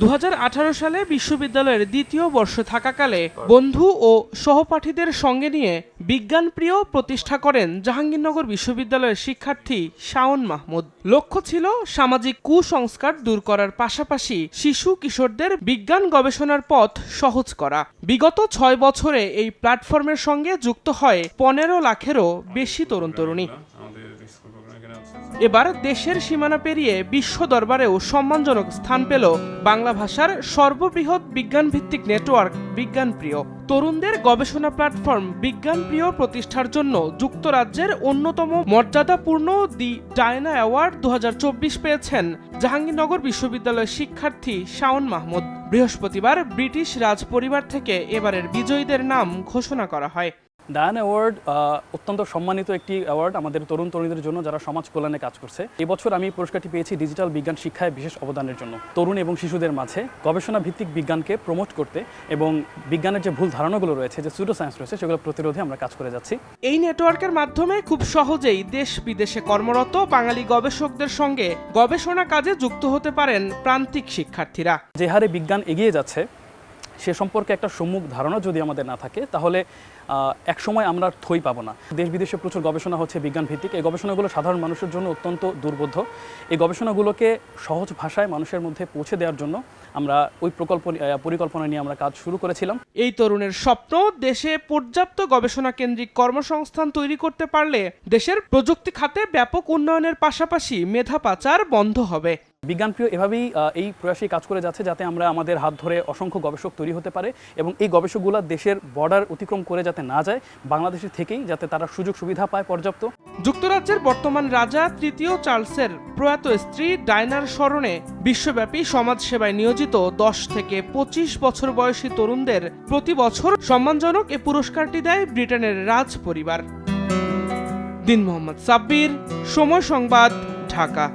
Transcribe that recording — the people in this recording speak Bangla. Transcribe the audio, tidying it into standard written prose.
2018 সালে বিশ্ববিদ্যালয়ের দ্বিতীয় বর্ষে থাকাকালে বন্ধু ও সহপাঠীদের সঙ্গে নিয়ে বিজ্ঞানপ্রিয় প্রতিষ্ঠা করেন জাহাঙ্গীরনগর বিশ্ববিদ্যালয়ের শিক্ষার্থী শাওন মাহমুদ। লক্ষ্য ছিল সামাজিক কুসংস্কার দূর করার পাশাপাশি শিশু কিশোরদের বিজ্ঞান গবেষণার পথ সহজ করা। বিগত 6 বছরে এই প্ল্যাটফর্মের সঙ্গে যুক্ত হয় 15 লাখেরও বেশি তরুণ তরুণী। এবার দেশের সীমানা পেরিয়ে বিশ্ব দরবারেও সম্মানজনক স্থান পেল বাংলা ভাষার সর্ববৃহৎ বিজ্ঞানভিত্তিক নেটওয়ার্ক বিজ্ঞানপ্রিয়। তরুণদের গবেষণা প্ল্যাটফর্ম বিজ্ঞানপ্রিয় প্রতিষ্ঠার জন্য যুক্তরাজ্যের অন্যতম মর্যাদাপূর্ণ দি ডায়না অ্যাওয়ার্ড 2024 পেয়েছেন জাহাঙ্গীরনগর বিশ্ববিদ্যালয়ের শিক্ষার্থী শাওন মাহমুদ। বৃহস্পতিবার ব্রিটিশ রাজ পরিবার থেকে এবারের বিজয়ীদের নাম ঘোষণা করা হয়। ডায়ানা অ্যাওয়ার্ড অত্যন্ত সম্মানিত একটি অ্যাওয়ার্ড আমাদের তরুণ তরুণীদের জন্য যারা সমাজ কল্যাণে কাজ করছে। এবছর আমি পুরস্কারটি পেয়েছি ডিজিটাল বিজ্ঞান শিক্ষায় বিশেষ অবদানের জন্য। তরুণ এবং শিশুদের মাঝে গবেষণা ভিত্তিক বিজ্ঞানকে প্রমোট করতে এবং বিজ্ঞানের যে ভুল ধারণাগুলো রয়েছে, যে সুডো সায়েন্স রয়েছে, সেগুলো প্রতিরোধে আমরা কাজ করে যাচ্ছি। এই নেটওয়ার্কের মাধ্যমে খুব সহজেই দেশ বিদেশে কর্মরত বাঙালি গবেষকদের সঙ্গে গবেষণা কাজে যুক্ত হতে পারেন প্রান্তিক শিক্ষার্থীরা। যে হারে বিজ্ঞান এগিয়ে যাচ্ছে সে সম্পর্কে একটা সম্মুখ ধারণা যদি আমাদের না থাকে, তাহলে একসময় আমরা থই পাবো না। দেশ বিদেশে প্রচুর গবেষণা হচ্ছে বিজ্ঞান ভিত্তিক। এই গবেষণাগুলো সাধারণ মানুষের জন্য অত্যন্ত দুর্বোধ্য। এই গবেষণাগুলোকে সহজ ভাষায় মানুষের মধ্যে পৌঁছে দেওয়ার জন্য আমরা ওই পরিকল্পনা নিয়ে আমরা কাজ শুরু করেছিলাম। এই তরুণের স্বপ্ন, দেশে পর্যাপ্ত গবেষণা কেন্দ্রিক কর্মসংস্থান তৈরি করতে পারলে দেশের প্রযুক্তি খাতে ব্যাপক উন্নয়নের পাশাপাশি মেধা পাচার বন্ধ হবে। বিজ্ঞানপ্রিয় এভাবেই এই প্রয়াসে কাজ করে যাচ্ছে, যাতে আমরা আমাদের হাত ধরে অসংখ্য গবেষক তৈরি হতে পারে এবং এই গবেষকগুলো দেশের বর্ডার অতিক্রম করে যাতে না যায়, বাংলাদেশের থেকেই যাতে তারা সুযোগ সুবিধা পায় পর্যাপ্ত। যুক্তরাজ্যের বর্তমান রাজা তৃতীয় চার্লসের প্রয়াত স্ত্রী ডায়নার স্মরণে বিশ্বব্যাপী সমাজসেবায় নিয়োজিত 10 থেকে 25 বছর বয়সী তরুণদের প্রতি বছর সম্মানজনক এ পুরস্কারটি দেয় ব্রিটেনের রাজ পরিবার। দিন মোহাম্মদ সাব্বির, সময় সংবাদ, ঢাকা।